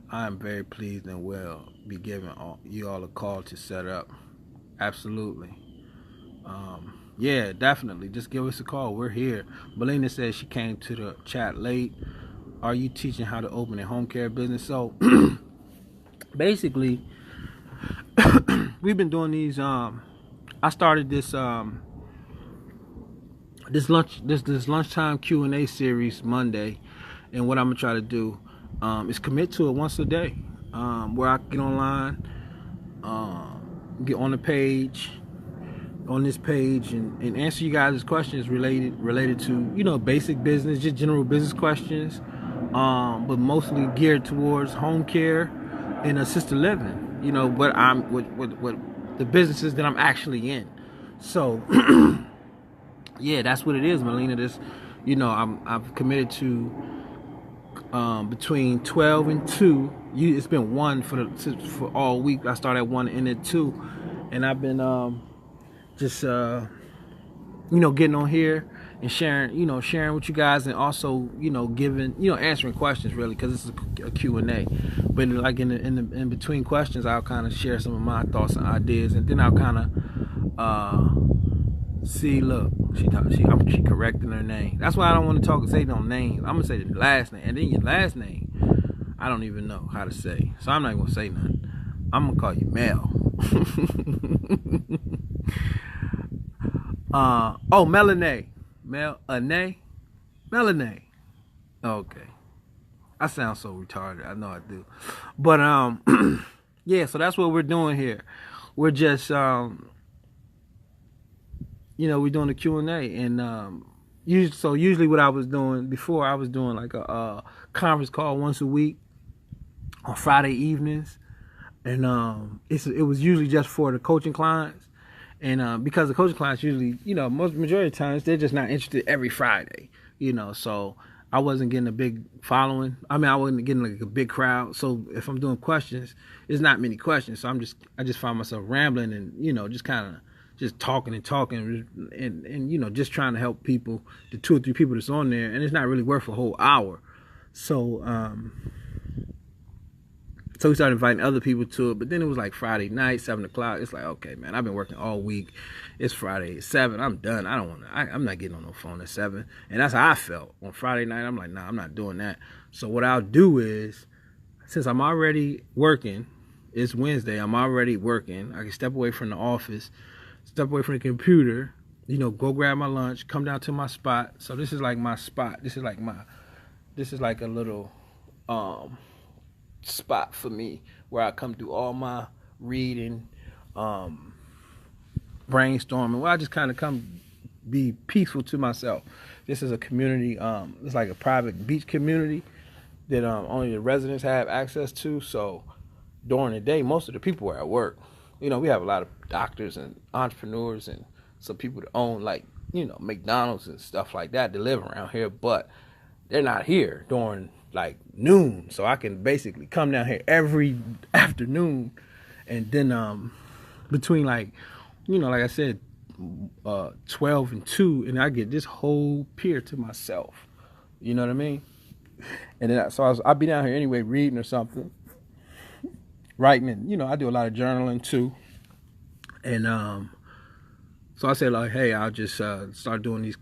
I am very pleased and will be giving you all a call to set up. Absolutely. Yeah, definitely. Just give us a call. We're here. Melina says she came to the chat late. Are you teaching how to open a home care business? So basically, we've been doing these. I started this lunchtime Q&A series Monday, and what I'm gonna try to do is commit to it once a day, where I get online, get on the page. On this page and answer you guys' questions related to basic business, just general business questions, but mostly geared towards home care and assisted living. What the businesses that I'm actually in. So yeah, that's what it is, Melina. This, I've committed to between 12 and 2. It's been 1 for all week. I started at 1 and ended at 2, and I've been just getting on here and sharing with you guys, and also giving answering questions, really, because this is a Q&A. But like in between questions, I'll kind of share some of my thoughts and ideas, and then I'll kind of see. Look, she correcting her name. That's why I don't want to say no names. I'm gonna say the last name, and then your last name I don't even know how to say, so I'm not gonna say nothing. I'm gonna call you Mel. Melanie. Melanie. Okay. I sound so retarded. I know I do. But yeah, so that's what we're doing here. We're just we're doing the Q&A, and usually what I was doing before, I was doing like a conference call once a week on Friday evenings, and it was usually just for the coaching clients. And because the coaching clients usually, majority of the times, they're just not interested every Friday, so I wasn't getting a big following. I mean, I wasn't getting like a big crowd. So if I'm doing questions, it's not many questions. So I just find myself rambling and, just kind of just talking and just trying to help people, the 2 or 3 people that's on there. And it's not really worth a whole hour. So we started inviting other people to it, but then it was like Friday night, 7 o'clock. It's like, okay, man, I've been working all week. It's Friday at 7. I'm done. I'm not getting on no phone at 7. And that's how I felt on Friday night. I'm like, nah, I'm not doing that. So what I'll do is, since I'm already working, it's Wednesday, I'm already working. I can step away from the office, step away from the computer, go grab my lunch, come down to my spot. So this is like my spot. This is like a little, spot for me where I come do all my reading, brainstorming, where I just kind of come be peaceful to myself. This is a community, it's like a private beach community that only the residents have access to. So during the day, most of the people are at work. We have a lot of doctors and entrepreneurs and some people that own like McDonald's and stuff like that to live around here, but they're not here during like noon. So I can basically come down here every afternoon, and then between like I said, 12 and 2, and I get this whole pier to myself. You know what I mean? And then I'll be down here anyway, reading or something, writing, and I do a lot of journaling too. And so I said, like, hey, I'll just start doing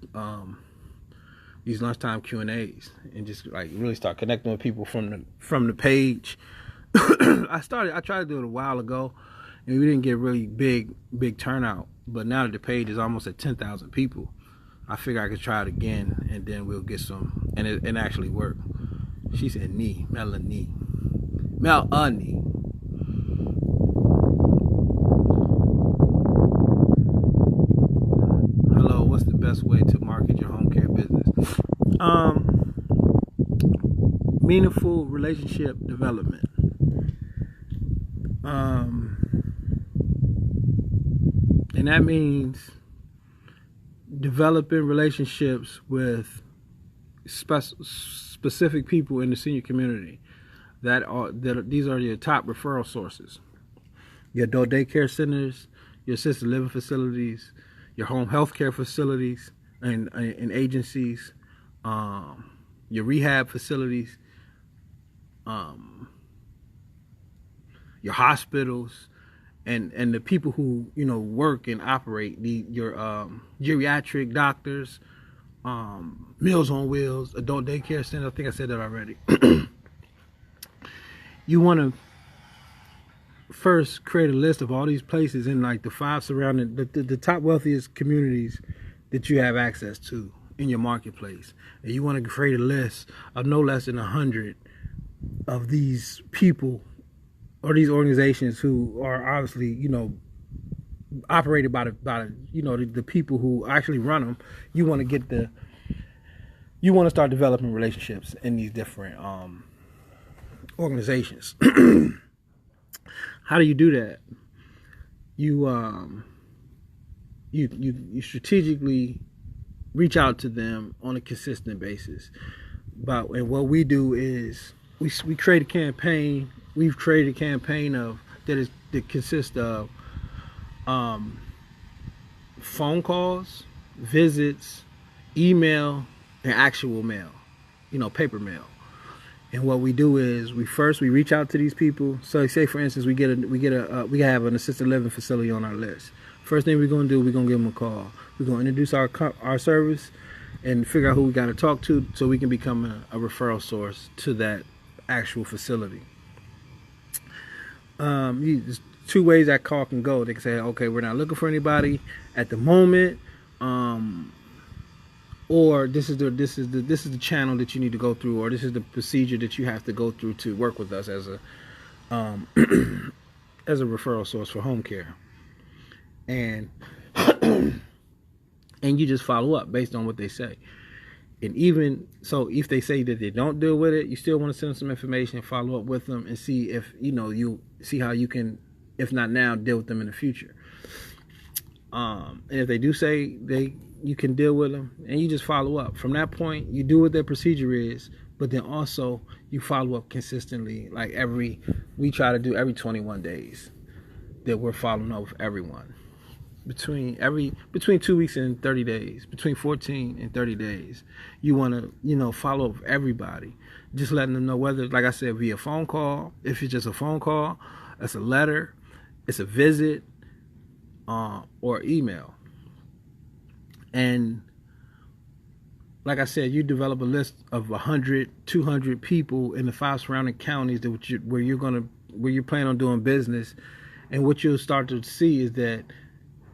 these lunchtime Q&As and just like really start connecting with people from the page. I tried to do it a while ago, and we didn't get really big turnout. But now that the page is almost at 10,000 people, I figure I could try it again, and then we'll get some, and it actually worked. She said, Melanie. Hello, what's the best way to market your home care business? Meaningful relationship development. And that means developing relationships with specific people in the senior community. These are your top referral sources. Your adult daycare centers, your assisted living facilities, your home health care facilities and agencies, your rehab facilities, your hospitals, and the people who work and operate your geriatric doctors, Meals on Wheels, adult daycare center. I think I said that already. You want to first create a list of all these places in like the 5 surrounding the top wealthiest communities that you have access to in your marketplace, and you want to create a list of no less than 100 of these people or these organizations who are obviously operated by the people who actually run them. You want to start developing relationships in these different organizations. How do you do that? You strategically reach out to them on a consistent basis. And what we do is we create a campaign. We've created a campaign that consists of phone calls, visits, email, and actual mail, paper mail. And what we do is we reach out to these people. So say for instance we have an assisted living facility on our list. First thing we're gonna do, we're gonna give them a call. We're gonna introduce our service and figure out who we got to talk to so we can become a referral source to that actual facility. There's 2 ways that call can go. They can say, okay, we're not looking for anybody at the moment, or this is the channel that you need to go through, or this is the procedure that you have to go through to work with us as a as a referral source for home care. And and you just follow up based on what they say. And even so, if they say that they don't deal with it, you still want to send them some information, follow up with them, and see if you see how you can, if not now, deal with them in the future. And if they do say you can deal with them, and you just follow up. From that point, you do what their procedure is, but then also you follow up consistently. Like we try to do every 21 days that we're following up with everyone. Between 2 weeks and 30 days, between 14 and 30 days, you want to follow up with everybody, just letting them know, whether, like I said, via phone call, if it's just a phone call, it's a letter, it's a visit, or email. And like I said, you develop a list of 100, 200 people in the 5 surrounding counties where you're planning on doing business. And what you'll start to see is that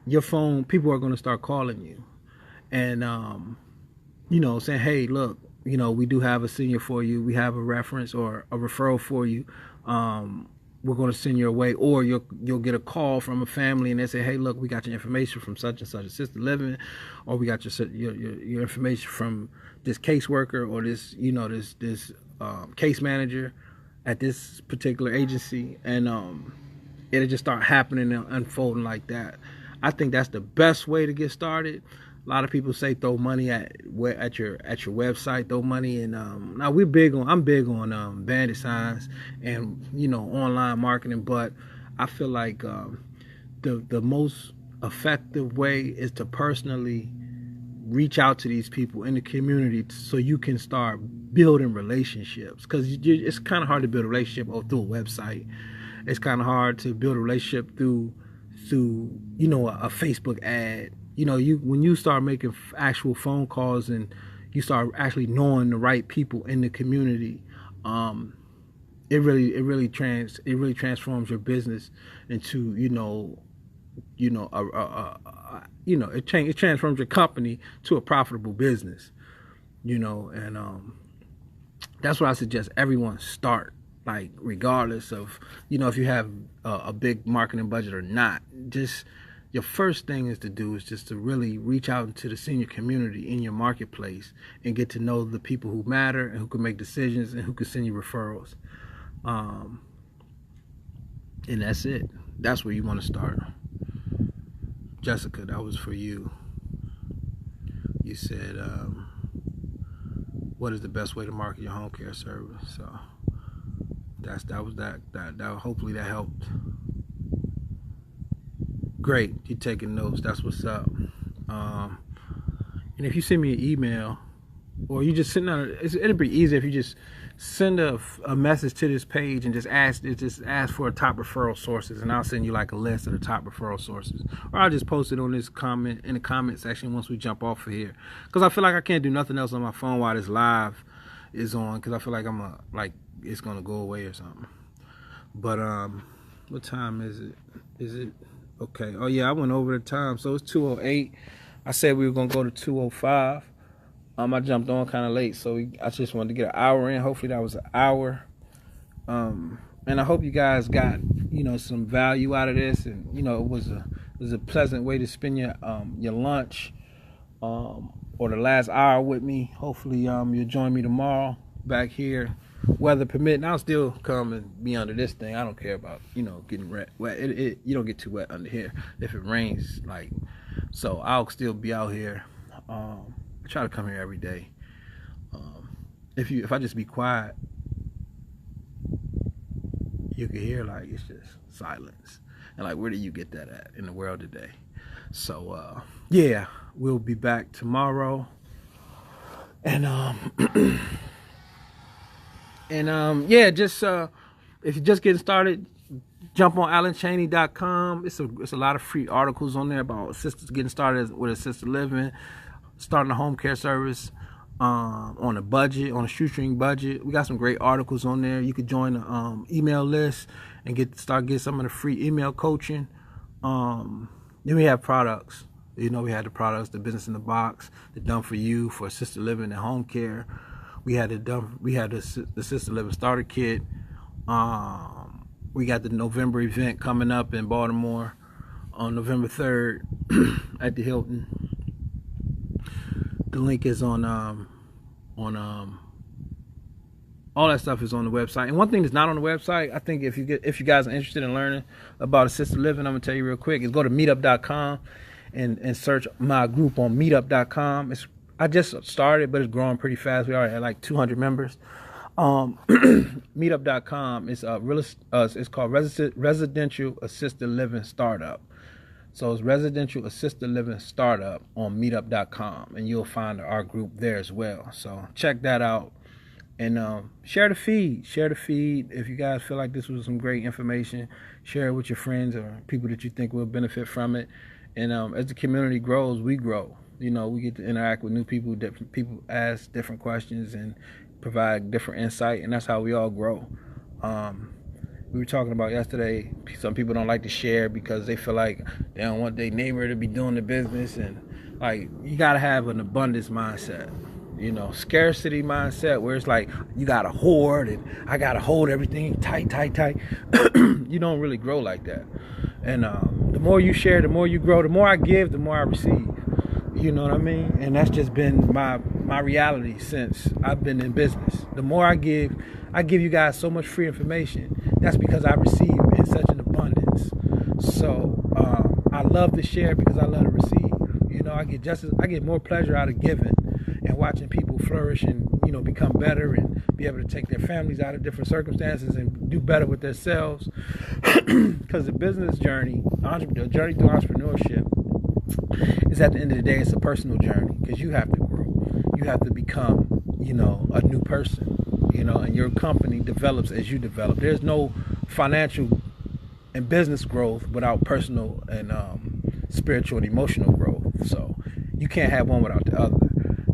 your phone, people are going to start calling you and, saying, hey, look, we do have a senior for you. We have a reference or a referral for you. We're going to send you away, or you'll get a call from a family and they say, hey, look, we got your information from such and such assisted living, or we got your information from this caseworker or this case manager at this particular agency. And it'll just start happening and unfolding like that. I think that's the best way to get started. A lot of people say throw money at your website, throw money, and now I'm big on bandit signs and online marketing, but I feel like the most effective way is to personally reach out to these people in the community so you can start building relationships, because it's kind of hard to build a relationship through a website. It's kind of hard to build a relationship through a Facebook ad. When you start making actual phone calls and you start actually knowing the right people in the community, it really transforms your business into it transforms your company to a profitable business, and that's what I suggest everyone start, like, regardless of if you have a big marketing budget or not. Just your first thing is to really reach out into the senior community in your marketplace and get to know the people who matter and who can make decisions and who can send you referrals. And that's it. That's where you want to start. Jessica, that was for you. You said, what is the best way to market your home care service? So that hopefully that helped. Great, you're taking notes. That's what's up. And if you send me an email, or you just send out, it'd be easier if you just send a message to this page and just ask for top referral sources, and I'll send you like a list of the top referral sources, or I'll just post it on this comment in the comment section once we jump off of here, because I feel like I can't do nothing else on my phone while this live is on, because I feel like it's gonna go away or something. But what time is it? Is it okay? Oh yeah, I went over the time, so it's 2:08. I said we were gonna go to 2:05. I jumped on kind of late, so I just wanted to get an hour in. Hopefully that was an hour. And I hope you guys got some value out of this, and it was a pleasant way to spend your lunch or the last hour with me. Hopefully you'll join me tomorrow back here, weather permitting. I'll still come and be under this thing. I don't care about getting wet. You don't get too wet under here if it rains, so I'll still be out here. I try to come here every day. If I just be quiet, you can hear it's just silence, and where do you get that at in the world today? So yeah, we'll be back tomorrow, and yeah, just if you're just getting started, jump on AlanChaney.com. It's a lot of free articles on there about getting started with assisted living, starting a home care service on a budget, on a shoestring budget. We got some great articles on there. You could join the email list and get some of the free email coaching. Then we have products. We had the products, the business in the box, the done for you for assisted living and home care. We had the assisted living starter kit. We got the November event coming up in Baltimore on November 3rd at the Hilton. The link is on all that stuff is on the website. And one thing that's not on the website, I think if you guys are interested in learning about assisted living, I'm gonna tell you real quick, is go to meetup.com and search my group on meetup.com. I just started, but it's growing pretty fast. We already had 200 members. Meetup.com is it's called Residential Assisted Living Startup. So it's Residential Assisted Living Startup on meetup.com, and you'll find our group there as well. So check that out, and share the feed. Share the feed. If you guys feel like this was some great information, share it with your friends or people that you think will benefit from it. And as the community grows, we grow. We get to interact with new people. Different people ask different questions and provide different insight, and that's how we all grow. We were talking about yesterday, some people don't like to share because they feel like they don't want their neighbor to be doing the business, and you gotta have an abundance mindset, scarcity mindset, where it's you gotta hoard and I gotta hold everything tight. You don't really grow like that. And the more you share, the more you grow. The more I give, the more I receive. You know what I mean? And that's just been my reality since I've been in business. The more I give you guys so much free information. That's because I receive in such an abundance. So I love to share because I love to receive. You know, I get more pleasure out of giving and watching people flourish and, you know, become better and be able to take their families out of different circumstances and do better with themselves. Because the business journey, the journey through entrepreneurship, is at the end of the day, it's a personal journey, because you have to grow. You have to become, you know, a new person, you know, and your company develops as you develop. There's no financial and business growth without personal and spiritual and emotional growth. So you can't have one without the other.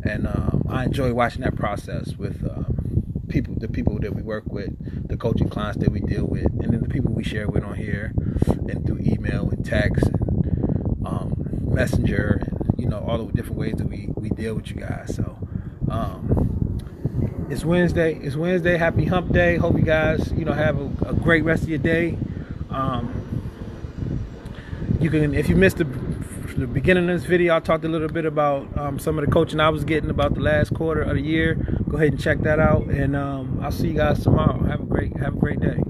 And I enjoy watching that process with the people that we work with, the coaching clients that we deal with, and then the people we share with on here and through email and text and messenger, and, you know, all the different ways that we deal with you guys. So it's Wednesday. Happy hump day. Hope you guys, you know, have a great rest of your day. You can, if you missed the beginning of this video, I talked a little bit about some of the coaching I was getting about the last quarter of the year. Go ahead and check that out, and I'll see you guys tomorrow. Have a great day.